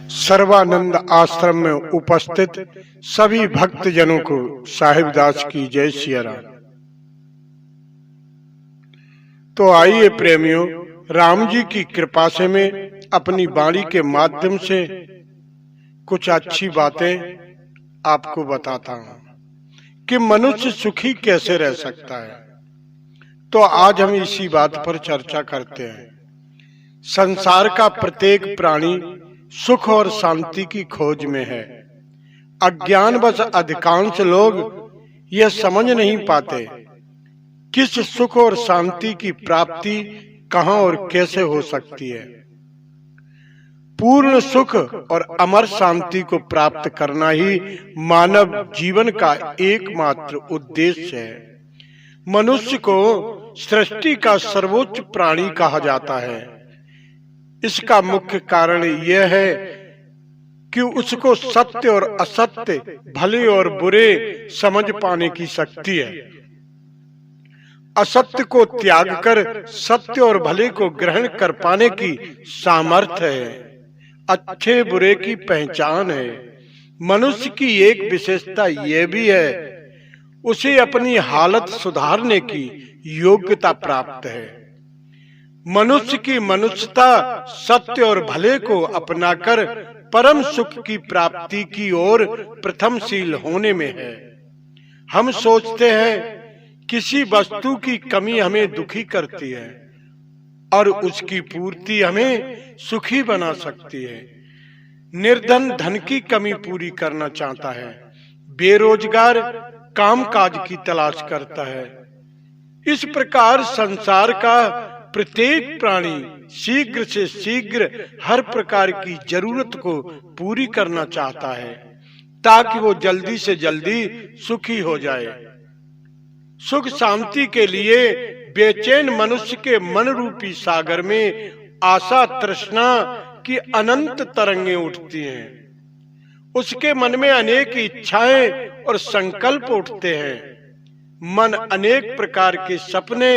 सर्वानंद आश्रम में उपस्थित सभी भक्तजनों को साहिबदास की जय सिया राम। तो आइए प्रेमियों, राम जी की कृपा से मैं अपनी वाणी के माध्यम से कुछ अच्छी बातें आपको बताता हूं कि मनुष्य सुखी कैसे रह सकता है। तो आज हम इसी बात पर चर्चा करते हैं। संसार का प्रत्येक प्राणी सुख और शांति की खोज में है। अज्ञानवश अधिकांश लोग यह समझ नहीं पाते किस सुख और शांति की प्राप्ति कहां और कैसे हो सकती है। पूर्ण सुख और अमर शांति को प्राप्त करना ही मानव जीवन का एकमात्र उद्देश्य है। मनुष्य को सृष्टि का सर्वोच्च प्राणी कहा जाता है। इसका मुख्य कारण यह है कि उसको सत्य और असत्य, भले और बुरे समझ पाने की शक्ति है। असत्य को त्याग कर सत्य और भले को ग्रहण कर पाने की सामर्थ्य है। अच्छे बुरे की पहचान है। मनुष्य की एक विशेषता यह भी है, उसे अपनी हालत सुधारने की योग्यता प्राप्त है। मनुष्य की मनुष्यता सत्य और भले को अपनाकर परम सुख की प्राप्ति की ओर प्रथमशील होने में है। हम सोचते हैं किसी वस्तु की कमी हमें दुखी करती है और उसकी पूर्ति हमें सुखी बना सकती है। निर्धन धन की कमी पूरी करना चाहता है। बेरोजगार कामकाज की तलाश करता है। इस प्रकार संसार का प्रत्येक प्राणी शीघ्र से शीघ्र हर प्रकार की जरूरत को पूरी करना चाहता है ताकि वो जल्दी से जल्दी सुखी हो जाए। सुख शांति के लिए बेचैन मनुष्य के मन रूपी सागर में आशा तृष्णा की अनंत तरंगें उठती हैं। उसके मन में अनेक इच्छाएं और संकल्प उठते हैं। मन अनेक प्रकार के सपने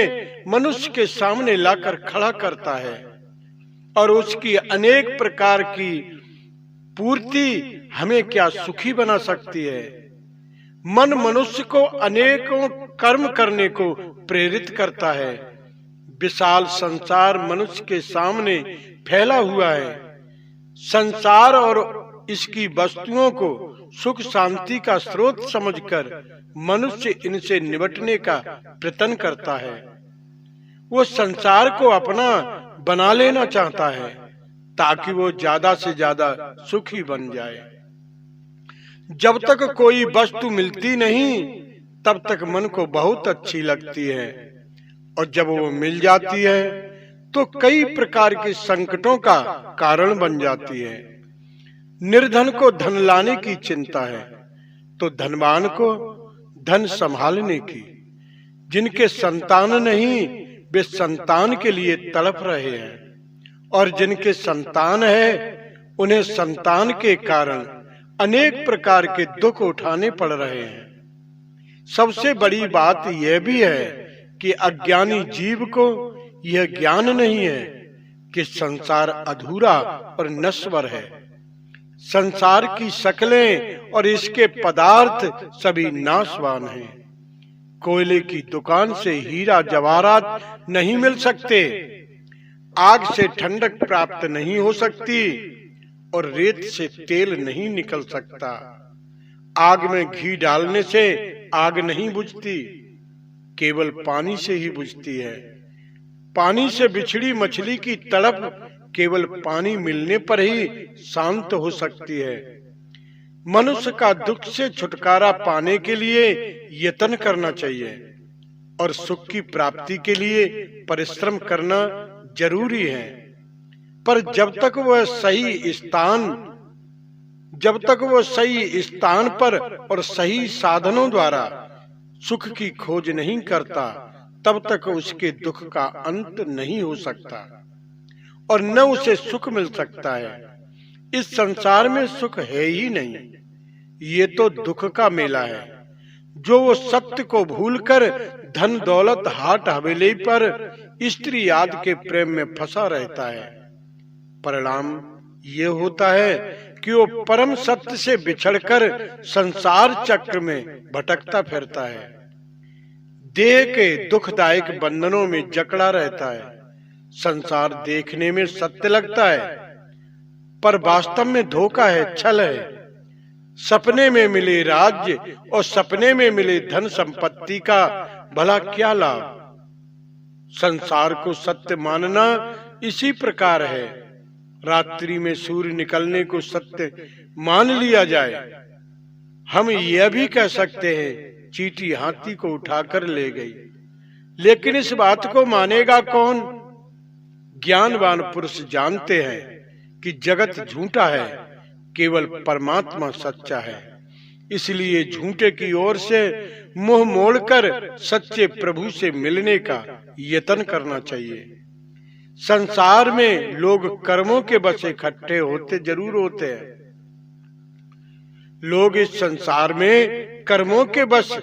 मनुष्य के सामने लाकर खड़ा करता है और उसकी अनेक प्रकार की पूर्ति हमें क्या सुखी बना सकती है। मन मनुष्य को अनेकों कर्म करने को प्रेरित करता है। विशाल संसार मनुष्य के सामने फैला हुआ है। संसार और इसकी वस्तुओं को सुख शांति का स्रोत समझकर मनुष्य इनसे निपटने का प्रयत्न करता है। वो संसार को अपना बना लेना चाहता है ताकि वो ज्यादा से ज्यादा सुखी बन जाए। जब तक कोई वस्तु मिलती नहीं तब तक मन को बहुत अच्छी लगती है और जब वो मिल जाती है तो कई प्रकार के संकटों का कारण बन जाती है। निर्धन को धन लाने की चिंता है तो धनवान को धन संभालने की। जिनके संतान नहीं वे संतान के लिए तड़प रहे हैं और जिनके संतान है उन्हें संतान के कारण अनेक प्रकार के दुख उठाने पड़ रहे हैं। सबसे बड़ी बात यह भी है कि अज्ञानी जीव को यह ज्ञान नहीं है कि संसार अधूरा और नश्वर है। संसार की शक्लें और इसके पदार्थ सभी नाशवान हैं। कोयले की दुकान से हीरा जवाहरात नहीं मिल सकते, आग से ठंडक प्राप्त नहीं हो सकती और रेत से तेल नहीं निकल सकता। आग में घी डालने से आग नहीं बुझती, केवल पानी से ही बुझती है। पानी से बिछड़ी मछली की तड़प केवल पानी मिलने पर ही शांत हो सकती है। मनुष्य का दुख से छुटकारा पाने के लिए यत्न करना चाहिए और सुख की प्राप्ति के लिए परिश्रम करना जरूरी है। पर जब तक वह सही स्थान पर और सही साधनों द्वारा सुख की खोज नहीं करता तब तक उसके दुख का अंत नहीं हो सकता और न उसे सुख मिल सकता है। इस संसार में सुख है ही नहीं, ये तो दुख का मेला है। जो वो सत्य को भूलकर धन दौलत हाट हवेली पर स्त्री आदि के प्रेम में फंसा रहता है, परिणाम ये होता है कि वो परम सत्य से बिछड़कर संसार चक्र में भटकता फिरता है, देह के दुखदायक बंधनों में जकड़ा रहता है। संसार देखने में सत्य लगता है, पर वास्तव में धोखा है, छल है। सपने में मिले राज्य और सपने में मिले धन संपत्ति का भला क्या लाभ। संसार को सत्य मानना इसी प्रकार है। रात्रि में सूर्य निकलने को सत्य मान लिया जाए। हम यह भी कह सकते हैं चींटी हाथी को उठाकर ले गई, लेकिन इस बात को मानेगा कौन? ज्ञानवान पुरुष जानते हैं कि जगत झूठा है, केवल परमात्मा सच्चा है। इसलिए झूठे की ओर से मुंह मोड़कर सच्चे प्रभु से मिलने का यत्न करना चाहिए। संसार में लोग कर्मों के बस इकट्ठे होते जरूर होते हैं। लोग इस संसार में कर्मों के बस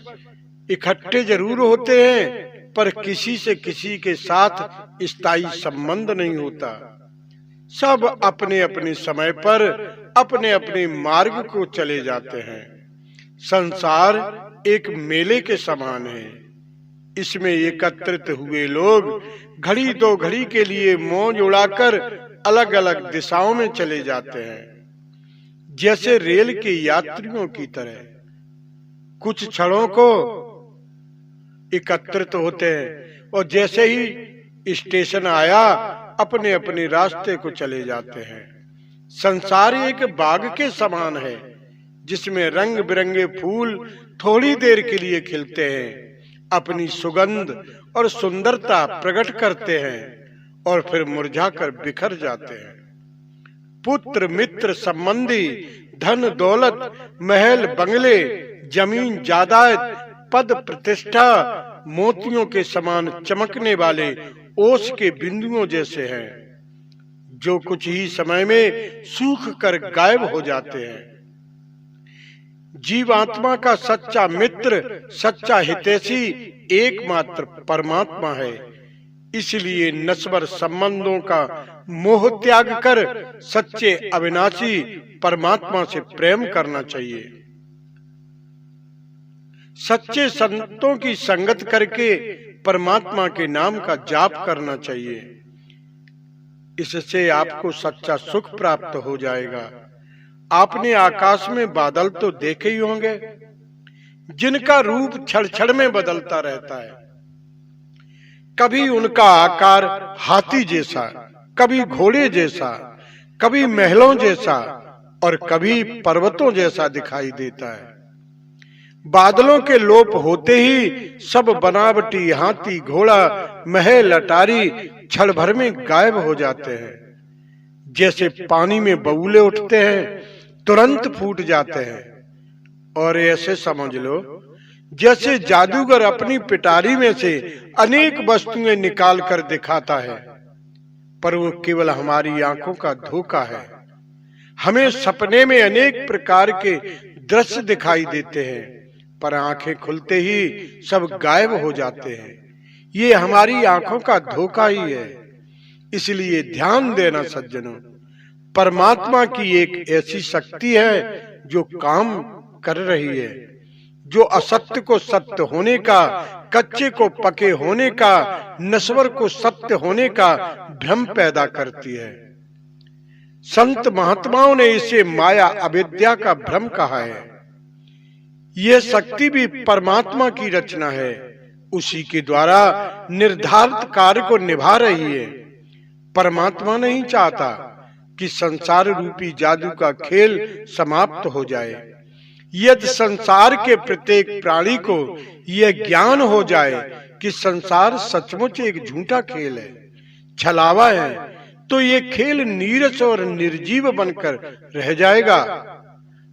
इकट्ठे जरूर होते हैं, पर किसी से किसी के साथ स्थायी संबंध नहीं होता। सब अपने अपने समय पर अपने अपने मार्ग को चले जाते हैं। संसार एक मेले के समान है। इसमें एकत्रित हुए लोग घड़ी दो घड़ी के लिए मौज उड़ाकर अलग अलग दिशाओं में चले जाते हैं, जैसे रेल के यात्रियों की तरह। कुछ क्षणों को एकत्रित होते हैं और जैसे ही स्टेशन आया अपने अपने रास्ते को चले जाते हैं। संसार एक बाग के समान है, जिसमें रंग बिरंगे फूल थोड़ी देर के लिए खिलते हैं, अपनी सुगंध और सुंदरता प्रकट करते हैं और फिर मुरझाकर बिखर जाते हैं। पुत्र मित्र संबंधी, धन दौलत, महल बंगले, जमीन जायदाद, पद प्रतिष्ठा मोतियों के समान चमकने वाले ओस के बिंदुओं जैसे हैं, जो कुछ ही समय में सूख कर गायब हो जाते हैं। जीवात्मा का सच्चा मित्र, सच्चा हितैषी एकमात्र परमात्मा है। इसलिए नश्वर संबंधों का मोह त्याग कर सच्चे अविनाशी परमात्मा से प्रेम करना चाहिए। सच्चे संतों की संगत करके परमात्मा के नाम का जाप करना चाहिए। इससे आपको सच्चा सुख प्राप्त हो जाएगा। आपने आकाश में बादल तो देखे ही होंगे, जिनका रूप क्षण क्षण में बदलता रहता है। कभी उनका आकार हाथी जैसा, कभी घोड़े जैसा, कभी महलों जैसा और कभी पर्वतों जैसा दिखाई देता है। बादलों के लोप होते ही सब बनावटी हाथी, घोड़ा, महल, अटारी क्षण भर में गायब हो जाते हैं। जैसे पानी में बबूले उठते हैं, तुरंत फूट जाते हैं। और ऐसे समझ लो जैसे जादूगर अपनी पिटारी में से अनेक वस्तुएं निकाल कर दिखाता है, पर वो केवल हमारी आंखों का धोखा है। हमें सपने में अनेक प्रकार के दृश्य दिखाई देते हैं, पर आंखें खुलते ही सब गायब हो जाते हैं। ये हमारी आंखों का धोखा ही है। इसलिए ध्यान देना सज्जनों, परमात्मा की एक ऐसी शक्ति है जो काम कर रही है, जो असत्य को सत्य होने का, कच्चे को पके होने का, नश्वर को सत्य होने का भ्रम पैदा करती है। संत महात्माओं ने इसे माया अविद्या का भ्रम कहा है। यह शक्ति भी परमात्मा की रचना है, उसी के द्वारा निर्धारित कार्य को निभा रही है। परमात्मा नहीं चाहता कि संसार रूपी जादू का खेल समाप्त हो जाए। यदि संसार के प्रत्येक प्राणी को यह ज्ञान हो जाए कि संसार सचमुच एक झूठा खेल है, छलावा है, तो ये खेल नीरस और निर्जीव बनकर रह जाएगा।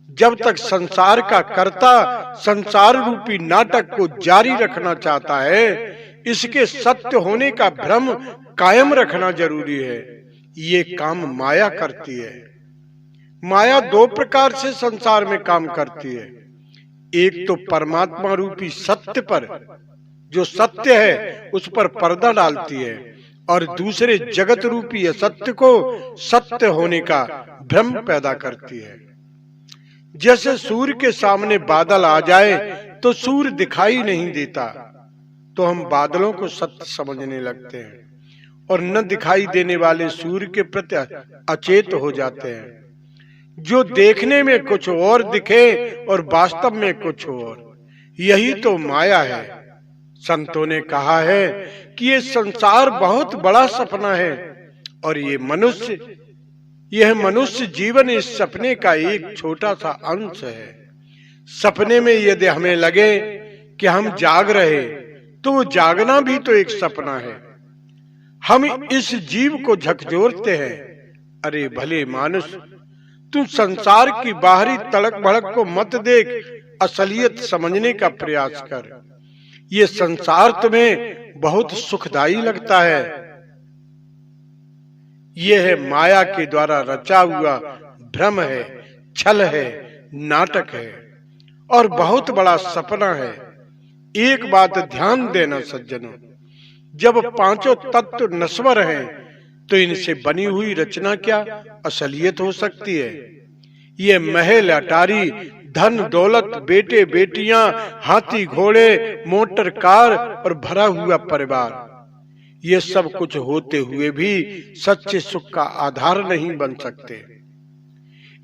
जब तक संसार का कर्ता संसार रूपी नाटक को जारी रखना चाहता है, इसके सत्य होने का भ्रम कायम रखना जरूरी है। ये काम माया करती है। माया दो प्रकार से संसार में काम करती है। एक तो परमात्मा रूपी सत्य पर, जो सत्य है उस पर पर्दा डालती है, और दूसरे जगत रूपी असत्य को सत्य होने का भ्रम पैदा करती है। जैसे सूर्य के सामने बादल आ जाए तो सूर्य दिखाई नहीं देता, तो हम बादलों को सत्य समझने लगते हैं और न दिखाई देने वाले सूर्य के प्रति अचेत हो जाते हैं। जो देखने में कुछ और दिखे और वास्तव में कुछ और, यही तो माया है। संतों ने कहा है कि ये संसार बहुत बड़ा सपना है और यह मनुष्य जीवन इस सपने का एक छोटा सा अंश है। सपने में यदि हमें लगे कि हम जाग रहे, तो वो जागना भी तो एक सपना है। हम इस जीव को झकझोरते हैं। अरे भले मानुष, तू संसार की बाहरी तड़क भड़क को मत देख, असलियत समझने का प्रयास कर। ये संसार तुम्हें बहुत सुखदाई लगता है। यह है माया के द्वारा रचा हुआ भ्रम है, छल है, नाटक है और बहुत बड़ा सपना है। एक बात ध्यान देना सज्जनों, जब पांचों तत्व नश्वर हैं, तो इनसे बनी हुई रचना क्या असलियत हो सकती है? ये महल अटारी, धन दौलत, बेटे बेटियां, हाथी घोड़े, मोटर कार और भरा हुआ परिवार, ये सब कुछ होते हुए भी सच्चे सुख का आधार नहीं बन सकते।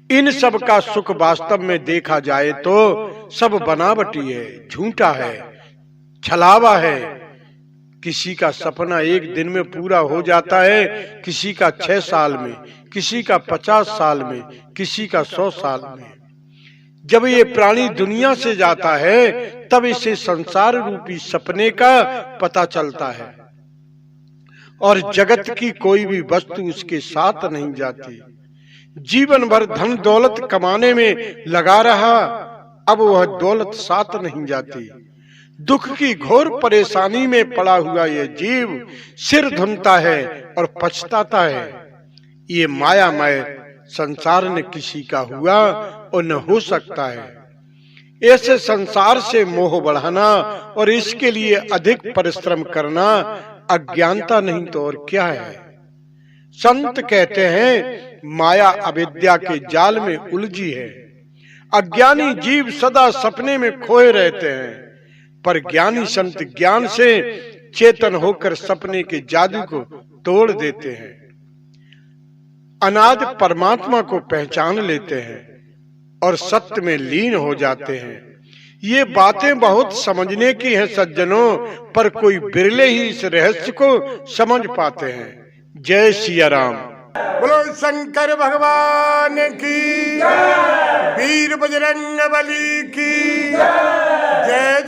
इन सब का सुख वास्तव में देखा जाए तो सब बनावटी है, झूठा है, छलावा है। किसी का सपना एक दिन में पूरा हो जाता है, किसी का 6 साल में, किसी का 50 साल में, किसी का 100 साल में। जब ये प्राणी दुनिया से जाता है, तब इसे संसार रूपी सपने का पता चलता है और जगत की कोई भी वस्तु उसके साथ नहीं जाती। जीवन भर धन दौलत कमाने में लगा रहा, अब वह दौलत साथ नहीं जाती। दुख की घोर परेशानी में पड़ा हुआ यह जीव सिर धुनता है और पछताता है। ये मायामय संसार न किसी का हुआ और न हो सकता है। ऐसे संसार से मोह बढ़ाना और इसके लिए अधिक परिश्रम करना अज्ञानता नहीं तो और क्या है। संत कहते हैं, माया अविद्या के जाल में उलझी है। अज्ञानी जीव सदा सपने में खोए रहते हैं, पर ज्ञानी संत ज्ञान से चेतन होकर सपने के जादू को तोड़ देते हैं, अनाद परमात्मा को पहचान लेते हैं और सत्य में लीन हो जाते हैं। ये बातें बहुत समझने की हैं सज्जनों, पर कोई बिरले ही इस रहस्य को समझ पाते हैं। जय सिया राम। बोलो शंकर भगवान की, वीर बजरंग बली की जय।